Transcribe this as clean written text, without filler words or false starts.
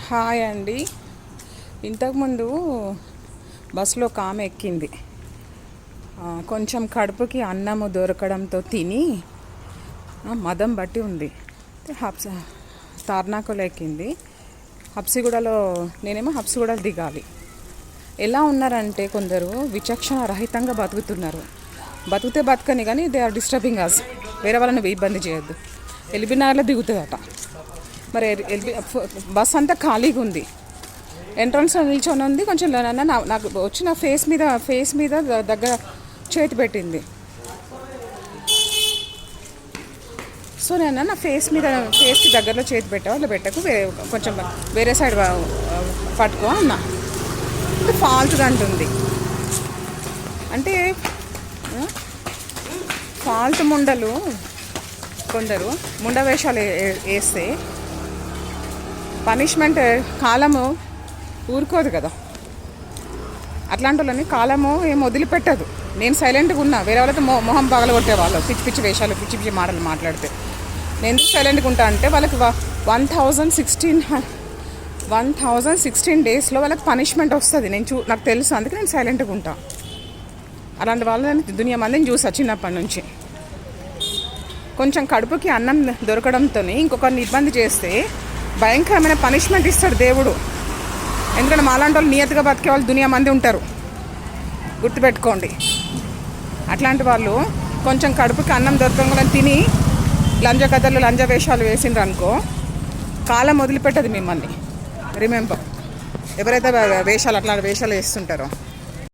Hi అండి. ఇంతకుముందు బస్సులో ఒక ఆమె ఎక్కింది. కొంచెం కడుపుకి అన్నము దొరకడంతో తిని మదం బట్టి ఉంది. తార్నాకలో ఎక్కింది. హబ్సిగూడలో నేనేమో హబ్సిగూడలో దిగాలి. ఎలా ఉన్నారంటే కొందరు విచక్షణ రహితంగా బతుకుతున్నారు. బతికితే బతకని కానీ దే ఆర్ డిస్టర్బింగ్ అస్. వేరే వాళ్ళని ఇబ్బంది చేయొద్దు. ఎల్బీనగర్లో దిగుతుందట. మరి బస్ అంతా ఖాళీగా ఉంది. ఎంట్రన్స్లో నిల్చొని ఉంది. కొంచెం నాకు వచ్చిన ఫేస్ మీద దగ్గర చేతి పెట్టింది. సో నేను నా ఫేస్కి దగ్గరలో చేతి పెట్టావు, అలా పెట్టకు, కొంచెం వేరే సైడ్ పట్టుకో అన్నా. ఫాల్తుగా అంటుంది. అంటే ఫాల్తు ముండలు కొందరు ముండ వేషాలు వేస్తే పనిష్మెంట్ కాలము ఊరుకోదు కదా. అట్లాంటి వాళ్ళని కాలము ఏం వదిలిపెట్టదు. నేను సైలెంట్గా ఉన్నా. వేరే వాళ్ళతో మొహం పగలగొట్టేవాళ్ళు పిచ్చి పిచ్చి వేషాలు, పిచ్చి పిచ్చి మాటలు మాట్లాడితే. నేను ఎందుకు సైలెంట్గా ఉంటా అంటే వాళ్ళకి 1016 డేస్లో వాళ్ళకి పనిష్మెంట్ వస్తుంది. నాకు తెలుసు, అందుకే నేను సైలెంట్గా ఉంటా. అలాంటి వాళ్ళని దునియా మందిని చూసా చిన్నప్పటి నుంచి. కొంచెం కడుపుకి అన్నం దొరకడంతో ఇంకొకరిని ఇబ్బంది చేస్తే భయంకరమైన పనిష్మెంట్ ఇస్తాడు దేవుడు. ఎందుకంటే మాలాంటి వాళ్ళు నియతిగా బతికే వాళ్ళు దునియా మంది ఉంటారు, గుర్తుపెట్టుకోండి. అట్లాంటి వాళ్ళు కొంచెం కడుపుకి అన్నం దొరకకుండా తిని లంజ కథలు, లంజ వేషాలు వేసిండ్రు అనుకో, కాలం వదిలిపెట్టదు మిమ్మల్ని. రిమెంబర్, ఎవరైతే అట్లాంటి వేషాలు వేస్తుంటారో.